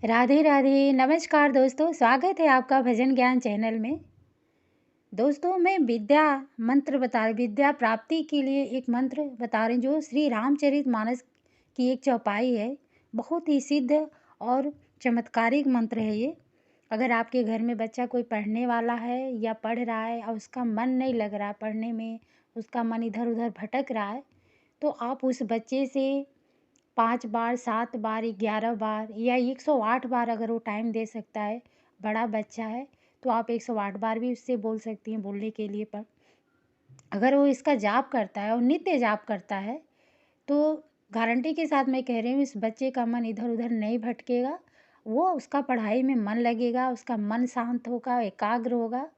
राधे राधे, नमस्कार दोस्तों, स्वागत है आपका भजन ज्ञान चैनल में। दोस्तों मैं विद्या प्राप्ति के लिए एक मंत्र बता रही हूँ जो श्री रामचरितमानस की एक चौपाई है। बहुत ही सिद्ध और चमत्कारिक मंत्र है ये। अगर आपके घर में बच्चा कोई पढ़ने वाला है या पढ़ रहा है और उसका मन नहीं लग रहा पढ़ने में, उसका मन इधर-उधर भटक रहा है, तो आप उस बच्चे से 5 बार, 7 बार, 11 बार या 108 बार अगर वो टाइम दे सकता है, बड़ा बच्चा है, तो आप 108 बार भी उससे बोल सकती हैं बोलने के लिए पर अगर वो इसका जाप करता है और नित्य जाप करता है, तो गारंटी के साथ मैं कह रही हूँ इस बच्चे का मन इधर-उधर नहीं भटकेगा। वो उसका पढ़ाई में मन लगेगा, उसका मन शांत होगा, एकाग्र होगा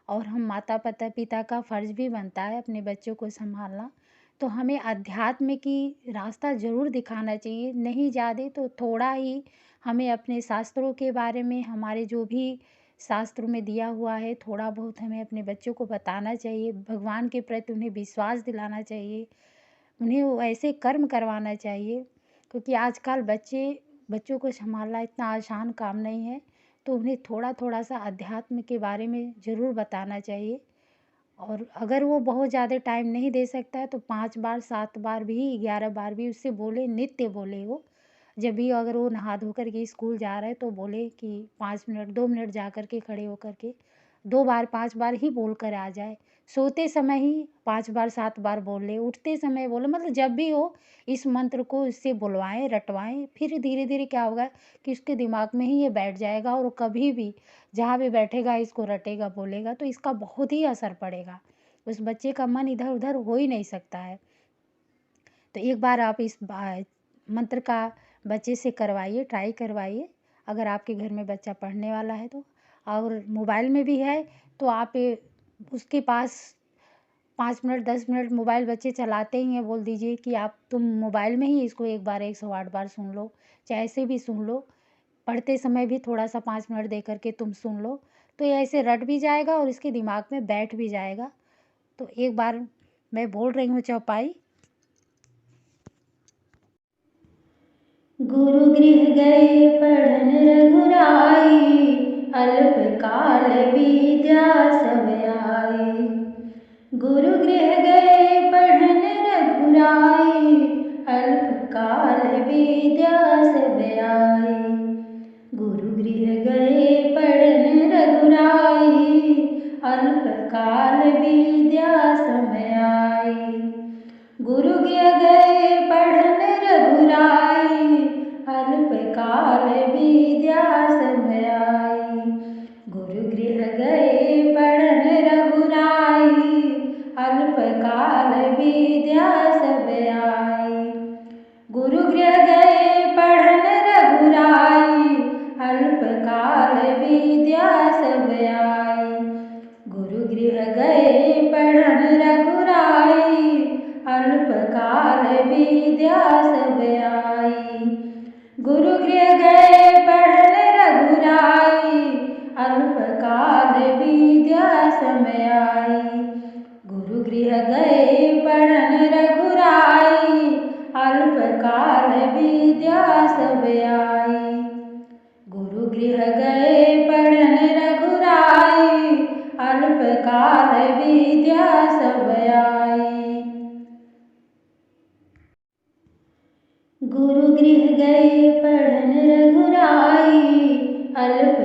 और हम माता पिता का फ़र्ज़ भी बनता है अपने बच्चों को सँभालना। तो हमें अध्यात्म की रास्ता ज़रूर दिखाना चाहिए, नहीं ज़्यादा तो थोड़ा ही हमें अपने शास्त्रों के बारे में हमारे जो भी शास्त्रों में दिया हुआ है, थोड़ा बहुत हमें अपने बच्चों को बताना चाहिए, भगवान के प्रति उन्हें विश्वास दिलाना चाहिए, उन्हें वो ऐसे कर्म करवाना चाहिए क्योंकि आजकल बच्चों को सँभालना इतना आसान काम नहीं है। तो उन्हें थोड़ा-थोड़ा सा अध्यात्म के बारे में ज़रूर बताना चाहिए और अगर वो बहुत ज़्यादा टाइम नहीं दे सकता है तो 5 बार, 7 बार भी, 11 बार भी उससे बोले, नित्य बोले वो। जब भी अगर वो नहा धो कर के स्कूल जा रहा है तो बोले कि 5 मिनट, 2 मिनट जा कर के खड़े होकर के 2 बार, 5 बार ही बोल कर आ जाए। सोते समय ही 5 बार, 7 बार बोले, उठते समय बोले मतलब जब भी हो इस मंत्र को इससे बुलवाएँ, रटवाएँ, फिर धीरे-धीरे क्या होगा कि उसके दिमाग में ही ये बैठ जाएगा और वो कभी भी जहाँ भी बैठेगा इसको रटेगा, बोलेगा तो इसका बहुत ही असर पड़ेगा। उस बच्चे का मन इधर-उधर हो ही नहीं सकता है। तो एक बार आप इस मंत्र का बच्चे से करवाइए, ट्राई करवाइए। अगर आपके घर में बच्चा पढ़ने वाला है तो और मोबाइल में भी है तो आप उसके पास 5 मिनट, 10 मिनट मोबाइल बच्चे चलाते ही हैं, बोल दीजिए कि आप तुम मोबाइल में ही इसको एक बार 108 बार सुन लो, चाहे ऐसे भी सुन लो। पढ़ते समय भी थोड़ा-सा 5 मिनट दे कर के तुम सुन लो, तो ये ऐसे रट भी जाएगा और इसके दिमाग में बैठ भी जाएगा। तो एक बार मैं बोल रही हूँ चौपाई। गुरु गृह गए पढ़न रघुराई, अल्प काल विद्या सब आई। गुरु गृह गए पढ़न रघुराई, अल्प काल विद्या सब आई। गुरु गृह गए पढ़न रघुराई, अल्प काल विद्या सब आई। गुरु गृह गए पढ़न रघुराई, अल्प काल विद्या सब आई। गुरु गृह गए पढ़न रघुराई, अल्प काल विद्या सब आई। गुरु गृह गए पढ़न रघुराई, अल्प काल विद्या सब आई। गुरु गृह गए पढ़न रघुराई, अल्प काल विद्या सब आई। गुरु गृह गए पढ़न रघुराई, अल्प काल विद्या सब आई। गुरु गृह गए पढ़न रघुराई, अल्प काल विद्या सब आई। गुरु गृह गए पढ़न रघुराई, अल्प काल विद्या सब आई। गुरु गृह गए पढ़न रघुराई, अल्प काल विद्या सब आई। गुरु गृह गए पढ़न रघुराई, अल्प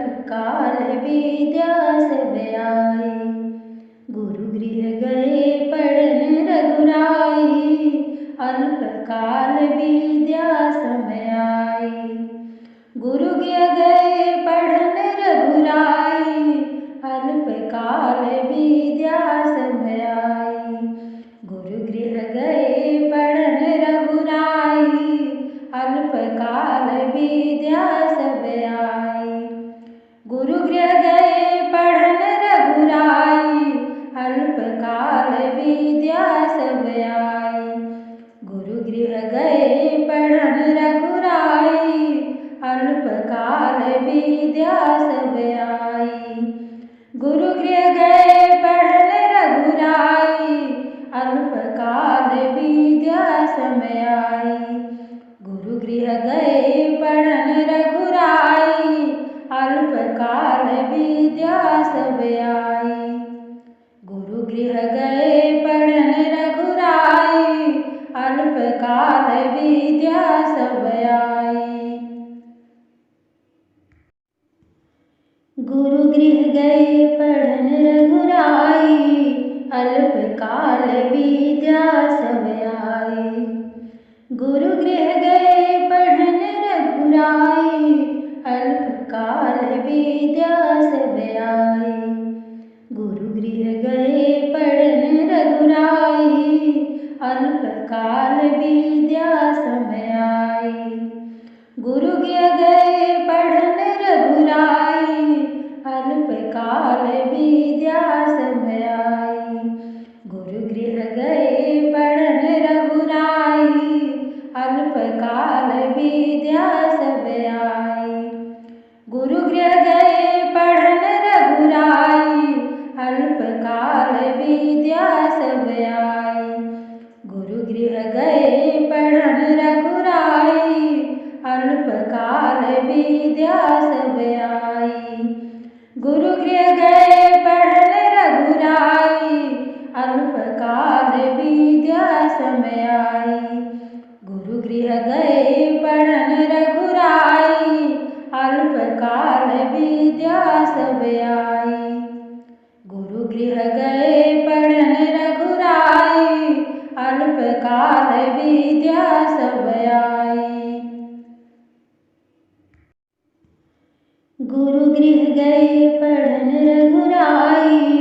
काल विद्या सब आई। गुरु गृह गए पढ़न रघुराई, अल्प काल विद्या सब आई। गुरु गृह गए पढ़न रघुराई, अल्प काल विद्या सब आई। गुरु गृह गए पढ़न रघुराई, अल्प काल विद्या सब आई। गुरु गृह गए पढ़न रघुराई, अल्प काल विद्या सब आई। गुरु गृह गए पढ़न रघुराई, अल्प काल विद्या सब आई। गुरु गृह गए पढ़न रघुराई, गुरु गृह गए पढ़न रघुराई, अल्पकाल विद्या सब आई। गुरु गृह गए पढ़न रघुराई, अल्पकाल विद्या सब आई। गुरु गृह गए पढ़न रघुराई, अल्पकाल विद्या सब आई। गुरु गृह गए पढ़न रघुराई, अल्पकाल विद्या सब आई। गुरु गृह गए पढ़न रघुराई, अल्पकाल विद्या सब आई। गुरु गृह गए पढ़न रघुराई, अल्पकाल विद्या सब आई। गुरु गृह गए पढ़न रघुराई, अल्पकाल विद्या सब आई। गुरु गृह गए पढ़न रघुराई, अल्पकाल विद्या सब आई। गुरु गृह गए पढ़न रघुराई, अल्पकाल विद्या सब आई। गुरु गृह गए पढ़न रघुराई,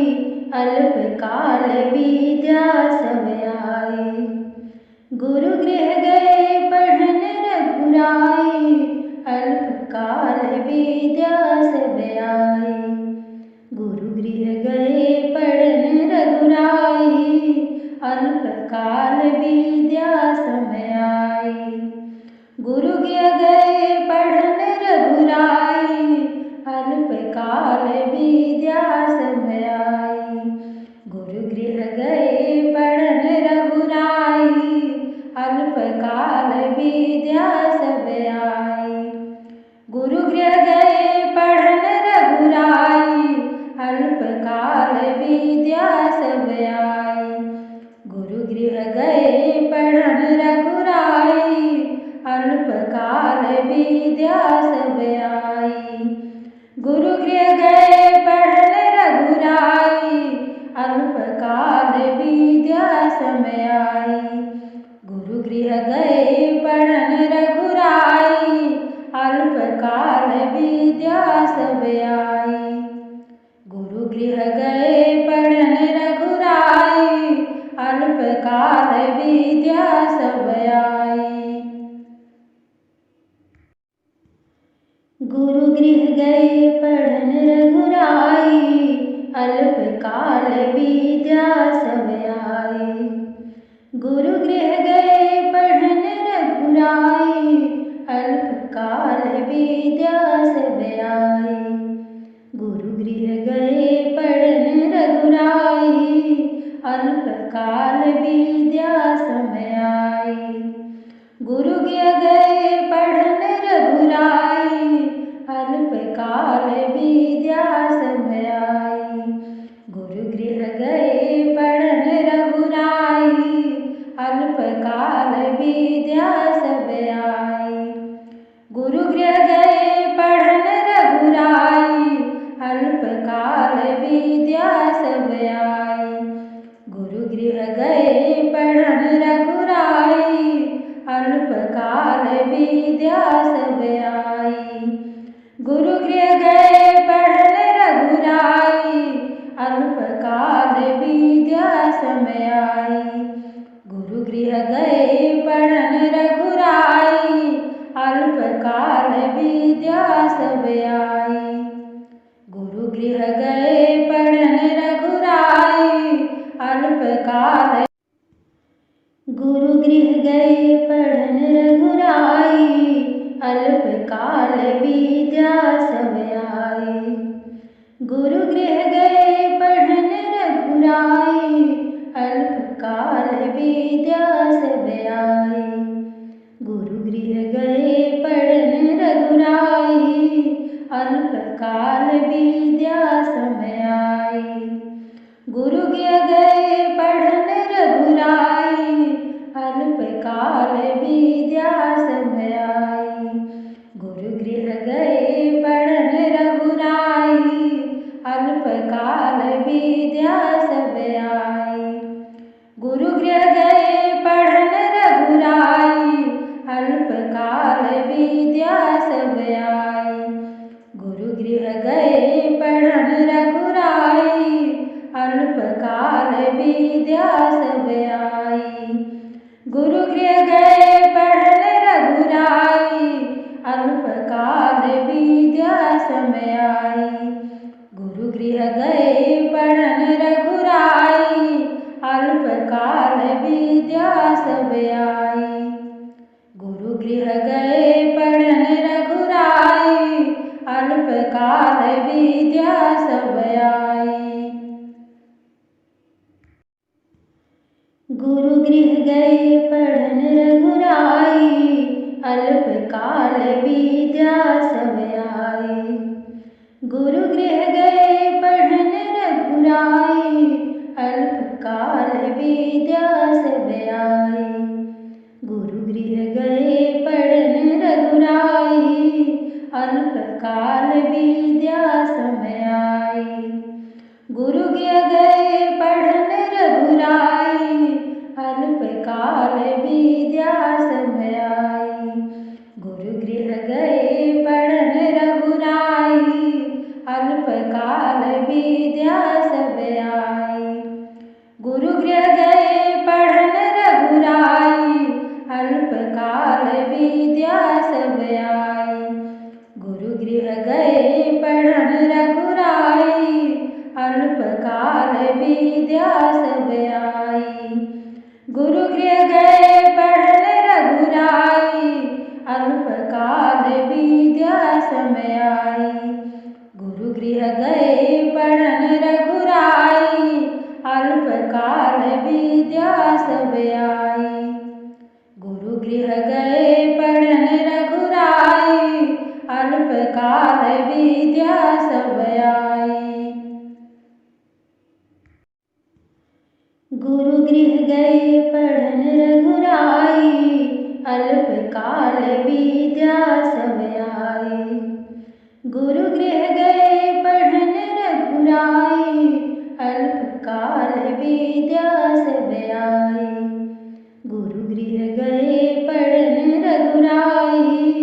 अल्पकाल विद्या सब आई। गुरु गृह गए पढ़न रघुराई, अल्पकाल विद्या सब आई। गुरु गृह गए पढ़न रघुराई, अल्पकाल विद्या सब आई। गुरु गृह गए पढ़न रघुराई, अल्पकाल विद्या सब आई। गुरु गृह गए पढ़न रघुराई, अल्पकाल विद्या सब आई। गुरु गृह गए पढ़न रघुराई, अल्पकाल विद्या सब आई। गुरु गृह गए पढ़न रघुराई, अल्पकाल विद्या सब आई। गुरु गृह गए पढ़न रघुराई, अल्पकाल विद्या सब आई। गुरु गृह गए पढ़न रघुराई, अल्पकाल विद्या सब आई। गुरु गृह गए पढ़न रघुराई, अल्पकाल विद्या सब आई। गुरु गृह गए पढ़न रघुराई, अल्पकाल विद्या सब आई। गुरु गृह गए पढ़न रघुराई, अल्पकाल विद्या सब आई। गुरु गृह गए पढ़न रघुराई, अल्पकाल विद्या सब आई। गुरु गृह गए पढ़न रघुराई, अल्पकाल विद्या सब आई। गुरु गृह गए पढ़न रघुराई, अल्पकाल विद्या सब आई। गुरु गृह गए पढ़न रघुराई, अल्पकाल विद्या सब आई। गुरु गृह गए पढ़न रघुराई, अल्पकाल विद्या सब आई। गुरु गृह गए पढ़न रघुराई, अल्पकाल विद्या सब आई। गुरु गृह गए पढ़न रघुराई, अल्पकाल विद्या सब आई। गुरु गृह गए पढ़न रघुराई, अल्पकाल। गुरु गृह गए पढ़न रघुराई, अल्पकाल विद्या सब आई। गुरु गृह गए पढ़न रघुराई, अल्पकाल विद्या सब आई। गुरु गृह गए पढ़न रघुराई, अल्पकाल विद्या सब आई। गुरु गृह गए पढ़न रघुराई, अल्पकाल विद्या सब आई। गुरु गृह गए पढ़न रघुराई, अल्पकाल विद्या सब आई। गुरु गृह गए पढ़न रघुराई, विद्या सब आई। गुरु गृह गए पढ़न रघुराई, अल्पकाल विद्या समय आई। गुरु गृह गए पढ़न रघुराई, अल्पकाल विद्या सब आई। गुरु गृह गए पढ़न रघुराई, अल्पकाल विद्या सब आई। गुरु गृह गए पढ़न रघुराई, अल्पकाल विद्या सब आई। गुरु गृह गए पढ़न रघुराई, अल्पकाल विद्या सब आई। गुरु गृह गए पढ़न रघुराई, अल्पकाल विद्या समय आई। गुरु गृह गए पढ़न रघुराई, अल्पकाल विद्या समय आई। गुरु गृह गए पढ़न रघुराई, अल्पकाल विद्या सब आई। गुरु गृह गए पढ़न रघुराई, अल्पकाल विद्या सब आई। गुरु गृह गए पढ़न रघुराई, अल्पकाल विद्या सब आई। गुरु गृह गए पढ़न रघुराई, अल्पकाल विद्या समय आई। गुरु गृह गए पढ़न रघुराई, अल्पकाल विद्या सब आई। गुरु गृह गए पढ़न रघुराई, अल्पकाल विद्या सब आई। गुरु गृह गए पढ़न रघुराई, अल्पकाल विद्या सब आई। गुरु गृह गए पढ़न रघुराई, अल्पकाल विद्या सब आई। गुरु गृह गए पढ़न रघुराई, अल्पकाल विद्या समय आई। गुरु गृह गए पढ़न रघुराई,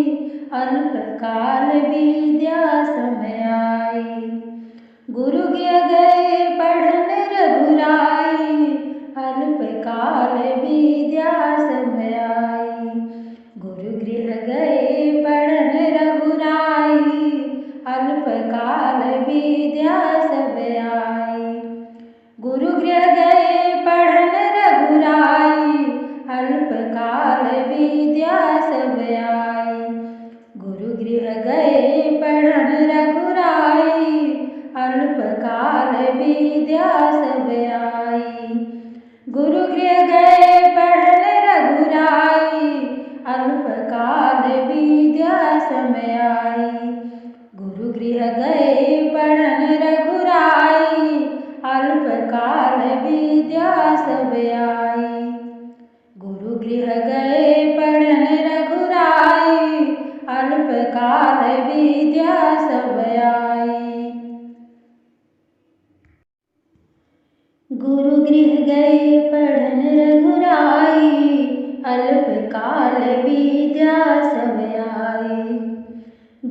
अल्पकाल विद्या समय आई। गुरु गृह गए पढ़न रघुराई, अल्पकाल विद्या सब आई। गुरु गृह गए पढ़न रघुराई, अल्पकाल विद्या सब आई। गुरु गृह गए पढ़न रघुराई, अल्पकाल विद्या सब आई। गुरु गृह गए पढ़न रघुराई, अल्पकाल विद्या समय आई। गुरु गृह गए पढ़न रघुराई, अल्पकाल विद्या सब आई। गुरु गृह गए पढ़न रघुराई, अल्पकाल विद्या सब आई। गुरु गृह गए पढ़न रघुराई, अल्पकाल विद्या सब आई। गुरु गृह गए पढ़न रघुराई, अल्पकाल विद्या सब आई। गुरु गृह गए पढ़न रघुराई, अल्पकाल विद्या सब आई। गुरु गृह गए पढ़न रघुराई, अल्पकाल विद्या सब आई। गुरु गृह गए पढ़न रघुराई, अल्पकाल विद्या सब आई।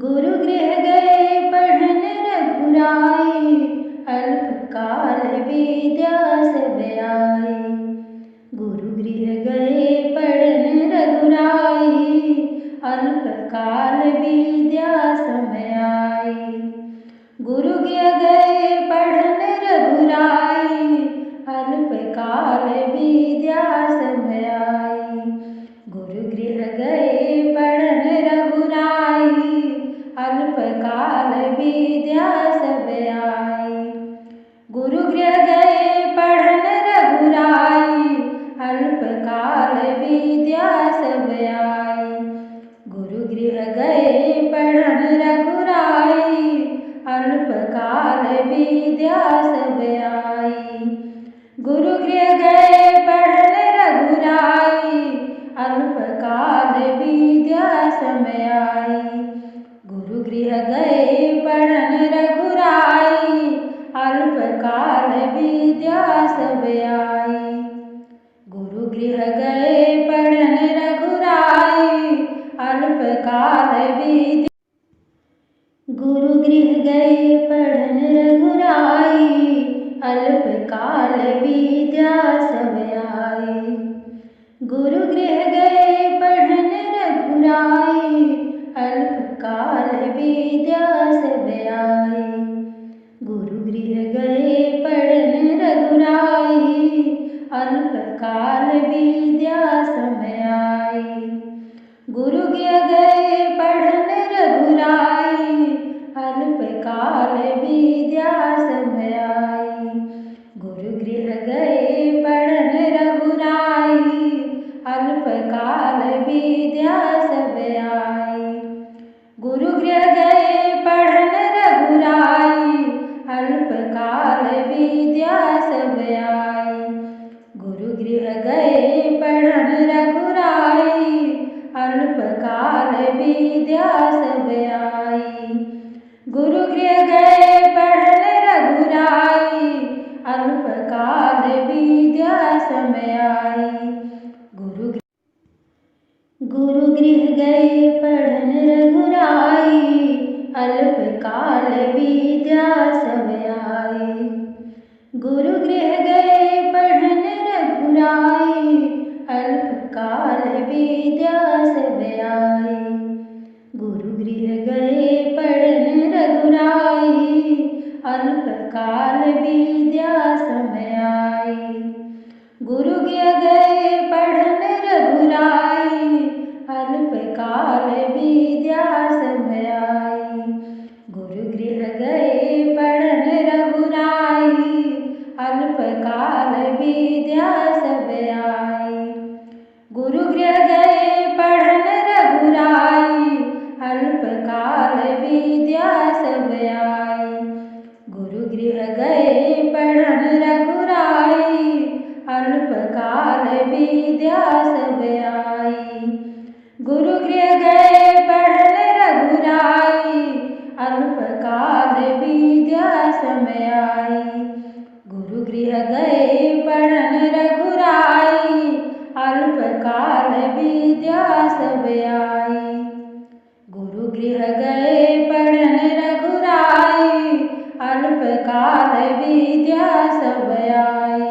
गुरु गृह गए पढ़न रघुराई, अल्पकाल विद्या सब आई। गुरु गृह गए पढ़न रघुराई, अल्पकाल विद्या समय आई। गुरु गृह गए पढ़न रघुराई, अल्पकाल विद्या समय आई। गुरु गृह गए पढ़न रघुराई, अल्पकाल विद्या सब आई। गुरु गृह गए पढ़न रघुराई, अल्पकाल विद्या सब आई। गुरु गृह गए पढ़न रघुराई, अल्पकाल विद्या सब आई। गुरु गृह गए पढ़न रघुराई, अल्पकाल विद्या समय आई। गुरु गृह गए पढ़न रघुराई, अल्पकाल विद्या सब आई। गुरु गृह गए पढ़न रघुराई, अल्पकाल विद्या। गुरु गृह गए पढ़न रघुराई, अल्पकाल विद्या सब गुरु गृह गए पढ़न रघुराई, अल्पकाल विद्या सब आई। गुरु गृह गए पढ़न रघुराई, अल्पकाल विद्या सब आई। गुरु गृह गए पढ़न रघुराई, अल्पकाल विद्या सब आई। गुरु गृह गए पढ़न रघुराई, अल्पकाल विद्या सब आई। गुरु गृह गए पढ़न रघुराई, अल्पकाल विद्या सब आई। गुरु गृह गए पढ़न रघुराई, अल्पकाल विद्या सब आई। गुरु गृह गए पढ़न रघुराई, अल्पकाल विद्या सब आई। गुरु गृह गए पढ़न रघुराई, अल्पकाल विद्या सब आई। गुरु गृह गए पढ़न रघुराई, अल्पकाल विद्या सब आई। गुरु गृह गए पढ़न रघुराई, अल्पकाल विद्या सब आई। गुरु गृह गए पढ़न रघुराई, अल्पकाल विद्या सब आई। गुरु गृह गए पढ़न रघुराई, अल्पकाल विद्या सब आई। गुरु गृह गए पढ़न रघुराई, अल्पकाल विद्या सब आई। गुरु गृह गए पढ़न रघुराई, अल्पकाल विद्या सब आई। गुरु गृह गए पढ़न रघुराई, अल्पकाल विद्या सब आई। गुरु गृह गए पढ़न रघुराई, अल्पकाल विद्या सब आई। गुरु गृह गए पढ़न रघुराई, अल्पकाल विद्या सब आई।